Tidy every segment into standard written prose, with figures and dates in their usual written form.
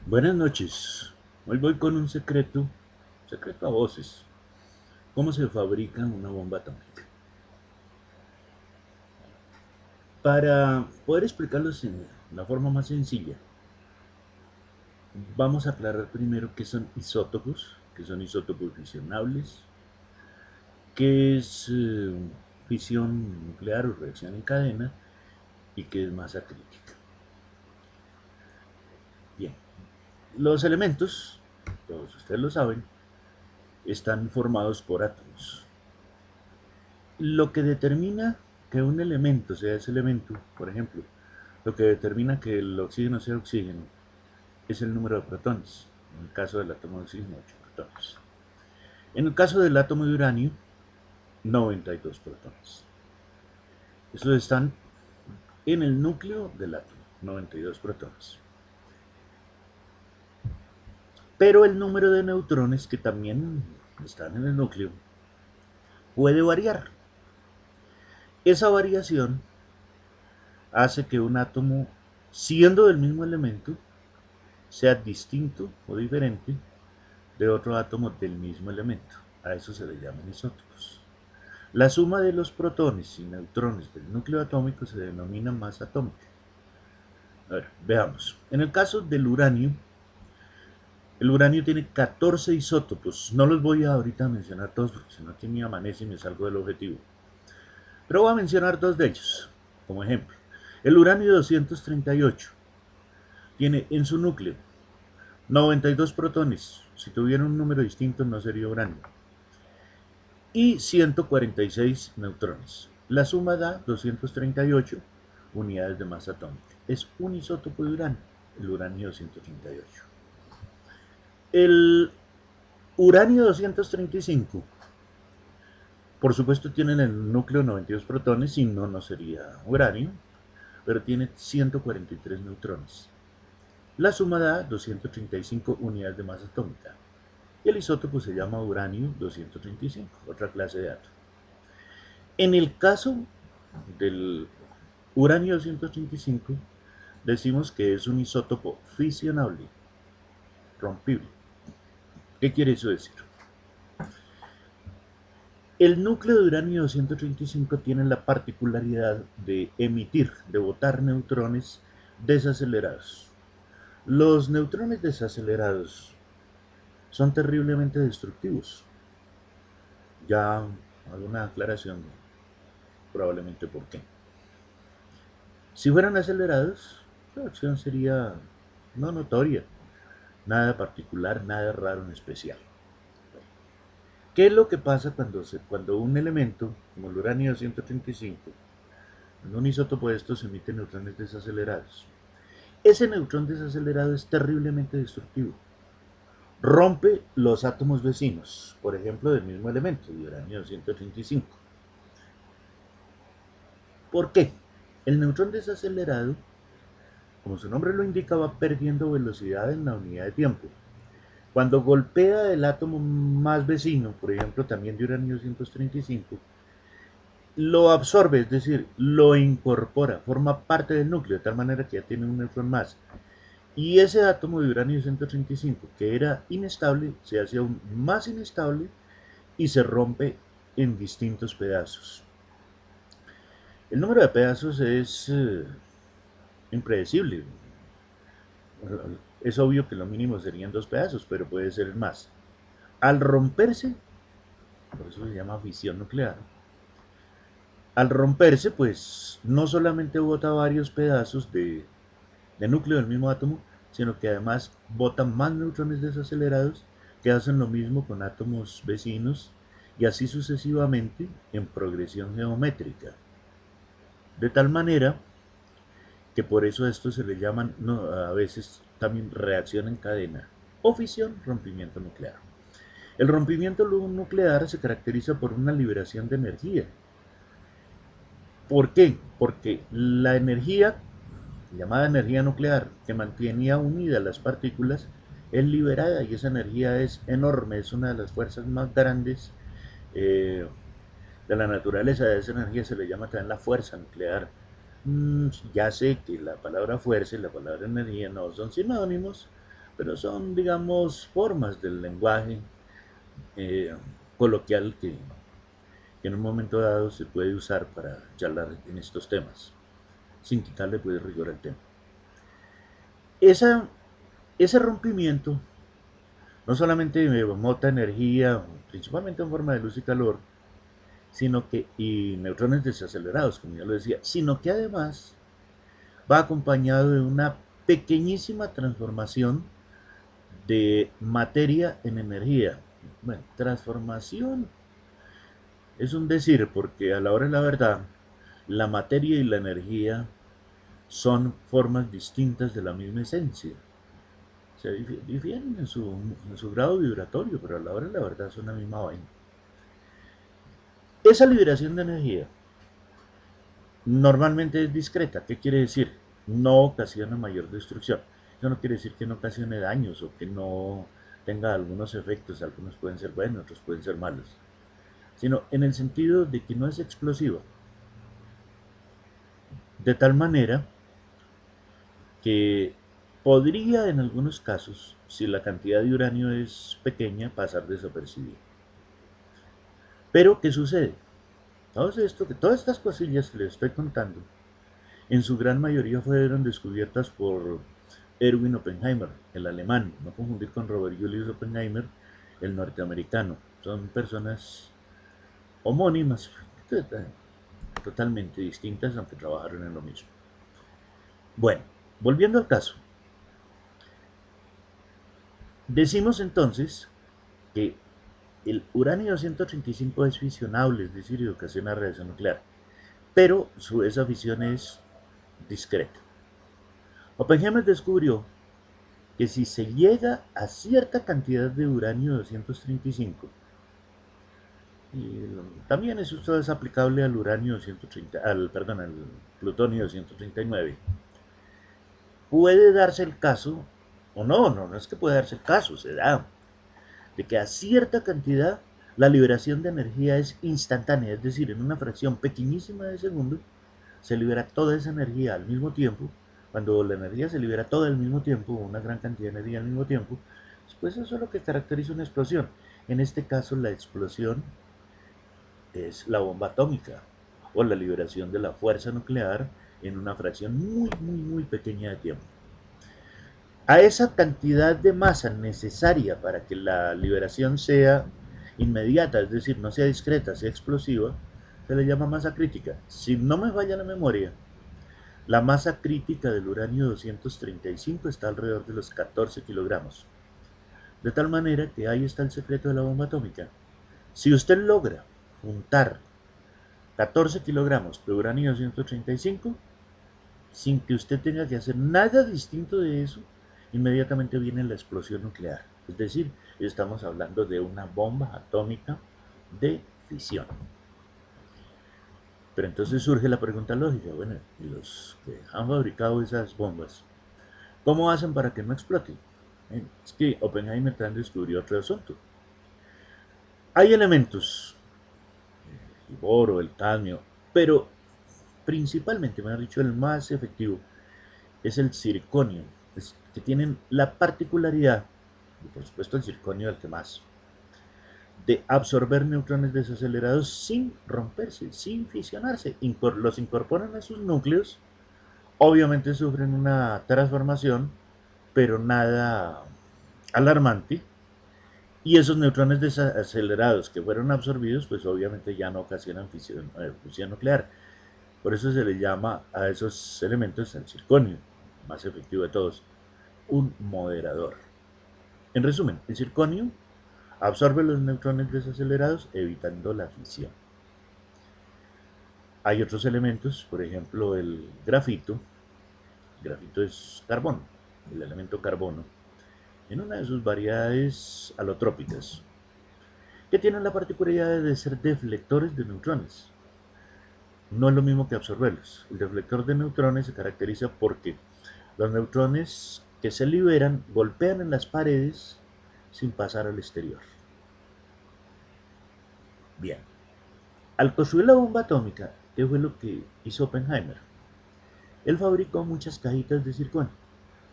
Buenas noches. Hoy voy con un secreto a voces. ¿Cómo se fabrica una bomba atómica? Para poder explicarlo de la forma más sencilla, vamos a aclarar primero qué son isótopos fisionables, qué es fisión nuclear o reacción en cadena y qué es masa crítica. Bien, los elementos, todos ustedes lo saben, están formados por átomos. Lo que determina que un elemento sea ese elemento, por ejemplo, lo que determina que el oxígeno sea oxígeno, es el número de protones. En el caso del átomo de oxígeno, 8 protones. En el caso del átomo de uranio, 92 protones. Estos están en el núcleo del átomo, 92 protones. Pero el número de neutrones que también están en el núcleo puede variar. Esa variación hace que un átomo, siendo del mismo elemento, sea distinto o diferente de otro átomo del mismo elemento. A eso se le llaman isótopos. La suma de los protones y neutrones del núcleo atómico se denomina masa atómica. A ver, veamos. En el caso del uranio, el uranio tiene 14 isótopos. No los voy a ahorita mencionar todos porque si no aquí me amanece y me salgo del objetivo. Pero voy a mencionar dos de ellos como ejemplo. El uranio 238 tiene en su núcleo 92 protones. Si tuviera un número distinto no sería uranio. Y 146 neutrones. La suma da 238 unidades de masa atómica. Es un isótopo de uranio, el uranio 238. El uranio 235, por supuesto, tiene en el núcleo 92 protones, si no, no sería uranio, pero tiene 143 neutrones. La suma da 235 unidades de masa atómica. Y el isótopo se llama uranio 235, otra clase de átomo. En el caso del uranio 235, decimos que es un isótopo fisionable, rompible. ¿Qué quiere eso decir? El núcleo de uranio 235 tiene la particularidad de emitir, de botar neutrones desacelerados. Los neutrones desacelerados son terriblemente destructivos. Ya hago una aclaración, probablemente por qué. Si fueran acelerados, la acción sería no notoria, nada particular, nada raro en especial. ¿Qué es lo que pasa cuando un elemento, como el uranio 235, en un isótopo de estos emite neutrones desacelerados? Ese neutrón desacelerado es terriblemente destructivo. Rompe los átomos vecinos, por ejemplo, del mismo elemento, de uranio 235. ¿Por qué? El neutrón desacelerado, como su nombre lo indica, va perdiendo velocidad en la unidad de tiempo. Cuando golpea el átomo más vecino, por ejemplo, también de uranio 235, lo absorbe, es decir, lo incorpora, forma parte del núcleo, de tal manera que ya tiene un neutrón más. Y ese átomo de uranio 135, que era inestable, se hace aún más inestable y se rompe en distintos pedazos. El número de pedazos es impredecible. Es obvio que lo mínimo serían dos pedazos, pero puede ser más. Al romperse, por eso se llama fisión nuclear, al romperse, pues no solamente bota varios pedazos de núcleo del mismo átomo, sino que además bota más neutrones desacelerados que hacen lo mismo con átomos vecinos y así sucesivamente en progresión geométrica. De tal manera que por eso a esto se le llaman no, a veces también reacción en cadena o fisión, rompimiento nuclear. El rompimiento nuclear se caracteriza por una liberación de energía. ¿Por qué? Porque la energía llamada energía nuclear, que mantenía unidas las partículas, es liberada y esa energía es enorme, es una de las fuerzas más grandes eh, de la naturaleza. A esa energía se le llama también la fuerza nuclear. Ya sé que la palabra fuerza y la palabra energía no son sinónimos, pero son, digamos, formas del lenguaje eh, coloquial que en un momento dado se puede usar para charlar en estos temas, sin quitarle pues rigor al tema. Esa, ese rompimiento no solamente bota energía, principalmente en forma de luz y calor, sino que, y neutrones desacelerados, como ya lo decía, sino que además va acompañado de una pequeñísima transformación de materia en energía. Bueno, transformación es un decir, porque a la hora de la verdad, la materia y la energía son formas distintas de la misma esencia. Se difieren en su grado vibratorio, pero a la hora de la verdad son la misma vaina. Esa liberación de energía normalmente es discreta. ¿Qué quiere decir? No ocasiona mayor destrucción. Eso no quiere decir que no ocasione daños o que no tenga algunos efectos. Algunos pueden ser buenos, otros pueden ser malos. Sino en el sentido de que no es explosiva. De tal manera que podría en algunos casos, si la cantidad de uranio es pequeña, pasar desapercibida. Pero, ¿qué sucede? Todas estas cosillas que les estoy contando, en su gran mayoría fueron descubiertas por Erwin Oppenheimer, el alemán, no confundir con Robert Julius Oppenheimer, el norteamericano. Son personas homónimas, totalmente distintas, aunque trabajaron en lo mismo. Bueno, volviendo al caso, decimos entonces que el uranio 235 es fisionable, es decir, ocasiona radiación nuclear, pero esa fisión es discreta. Oppenheimer descubrió que si se llega a cierta cantidad de uranio 235, y también eso es aplicable al uranio 230, al plutonio 239, puede darse el caso, o no es que puede darse el caso, se da, de que a cierta cantidad la liberación de energía es instantánea, es decir, en una fracción pequeñísima de segundo se libera toda esa energía al mismo tiempo. Cuando la energía se libera toda al mismo tiempo, una gran cantidad de energía al mismo tiempo, pues eso es lo que caracteriza una explosión. En este caso, la explosión es la bomba atómica o la liberación de la fuerza nuclear en una fracción muy pequeña de tiempo. A esa cantidad de masa necesaria para que la liberación sea inmediata, es decir, no sea discreta, sea explosiva, se le llama masa crítica. Si no me falla la memoria, la masa crítica del uranio 235 está alrededor de los 14 kilogramos. De tal manera que ahí está el secreto de la bomba atómica. Si usted logra juntar 14 kilogramos de uranio 235, sin que usted tenga que hacer nada distinto de eso, inmediatamente viene la explosión nuclear. Es decir, estamos hablando de una bomba atómica de fisión. Pero entonces surge la pregunta lógica, bueno, y los que han fabricado esas bombas, ¿cómo hacen para que no exploten? Es que Oppenheimer también descubrió otro asunto. Hay elementos, el boro, el cadmio, pero principalmente, me ha dicho, el más efectivo es el circonio, que tienen la particularidad, y por supuesto el circonio el que más, de absorber neutrones desacelerados sin romperse, sin fisionarse. Los incorporan a sus núcleos, obviamente sufren una transformación, pero nada alarmante. Y esos neutrones desacelerados que fueron absorbidos, pues obviamente ya no ocasionan fusión nuclear. Por eso se le llama a esos elementos el circonio, más efectivo de todos, un moderador. En resumen, el circonio absorbe los neutrones desacelerados evitando la fisión. Hay otros elementos, por ejemplo el grafito. El grafito es carbono, el elemento carbono, en una de sus variedades alotrópicas, que tienen la particularidad de ser deflectores de neutrones. No es lo mismo que absorberlos. El deflector de neutrones se caracteriza porque los neutrones que se liberan golpean en las paredes sin pasar al exterior. Bien, al construir la bomba atómica, ¿qué fue lo que hizo Oppenheimer? Él fabricó muchas cajitas de circonio,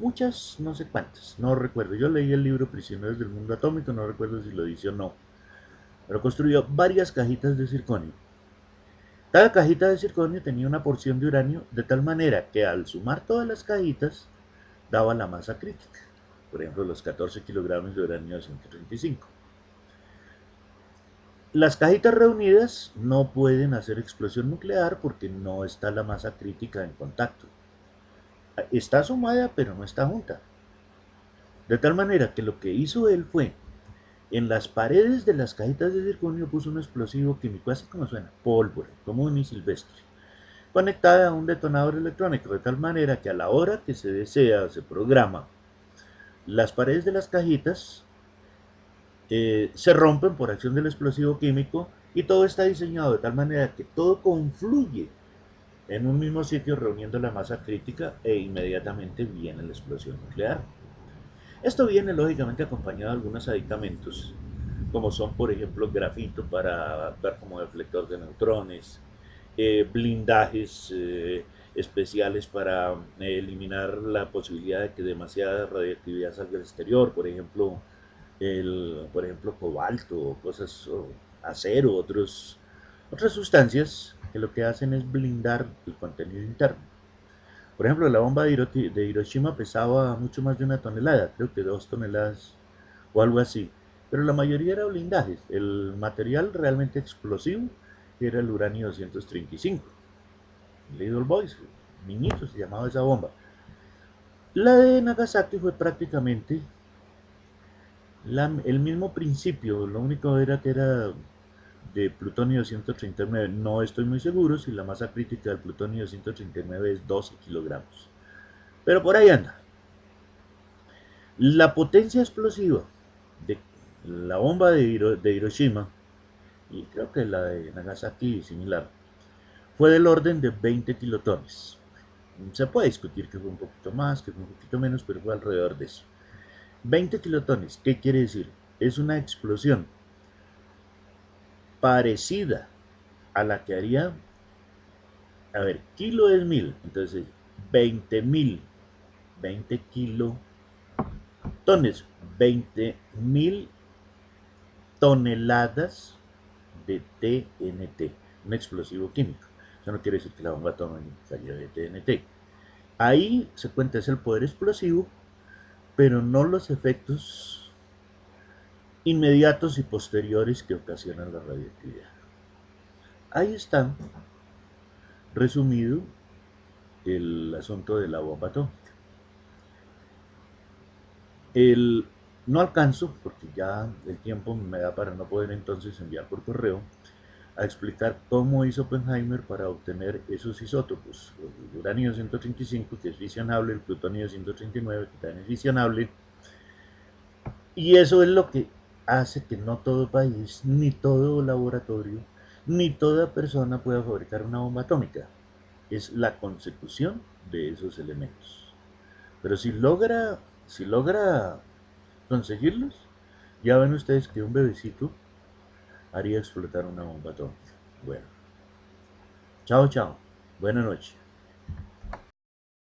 muchas, no sé cuántas, no recuerdo. Yo leí el libro Prisioneros del Mundo Atómico, no recuerdo si lo dice o no, pero construyó varias cajitas de circonio. Cada cajita de circonio tenía una porción de uranio de tal manera que al sumar todas las cajitas daba la masa crítica. Por ejemplo, los 14 kilogramos de uranio 235. Las cajitas reunidas no pueden hacer explosión nuclear porque no está la masa crítica en contacto. Está sumada pero no está junta. De tal manera que lo que hizo él fue, en las paredes de las cajitas de circonio puso un explosivo químico, así como suena, pólvora, común y silvestre, conectada a un detonador electrónico, de tal manera que a la hora que se desea, se programa, las paredes de las cajitas se rompen por acción del explosivo químico y todo está diseñado de tal manera que todo confluye en un mismo sitio reuniendo la masa crítica e inmediatamente viene la explosión nuclear. Esto viene lógicamente acompañado de algunos aditamentos, como son por ejemplo grafito para actuar como deflector de neutrones, blindajes especiales para eliminar la posibilidad de que demasiada radioactividad salga al exterior, por ejemplo cobalto, cosas, o acero, otras sustancias que lo que hacen es blindar el contenido interno. Por ejemplo, la bomba de Hiroshima pesaba mucho más de 1 tonelada, creo que 2 toneladas o algo así. Pero la mayoría era blindajes. El material realmente explosivo era el uranio 235. Little Boys, niñitos, se llamaba esa bomba. La de Nagasaki fue prácticamente el mismo principio, lo único era que era de plutonio 239. No estoy muy seguro si la masa crítica del plutonio 239 es 12 kilogramos. Pero por ahí anda. La potencia explosiva de la bomba de Hiroshima, y creo que la de Nagasaki similar, fue del orden de 20 kilotones. Se puede discutir que fue un poquito más, que fue un poquito menos, pero fue alrededor de eso. 20 kilotones, ¿qué quiere decir? Es una explosión parecida a la que haría, a ver, kilo es 1000, entonces 20.000, 20 kilotones, 20.000 toneladas de TNT, un explosivo químico. Eso no quiere decir que la bomba atómica salió de TNT. Ahí se cuenta es el poder explosivo, pero no los efectos inmediatos y posteriores que ocasionan la radioactividad. Ahí está resumido el asunto de la bomba atómica. El, no alcanzo, porque ya el tiempo me da para no poder entonces enviar por correo, a explicar cómo hizo Oppenheimer para obtener esos isótopos, el uranio 135, que es fisionable, el plutonio 139, que también es fisionable, y eso es lo que hace que no todo país, ni todo laboratorio, ni toda persona pueda fabricar una bomba atómica. Es la consecución de esos elementos. Pero si logra conseguirlos, ya ven ustedes que un bebecito haría explotar una bomba atómica. Bueno, chao, chao. Buenas noches.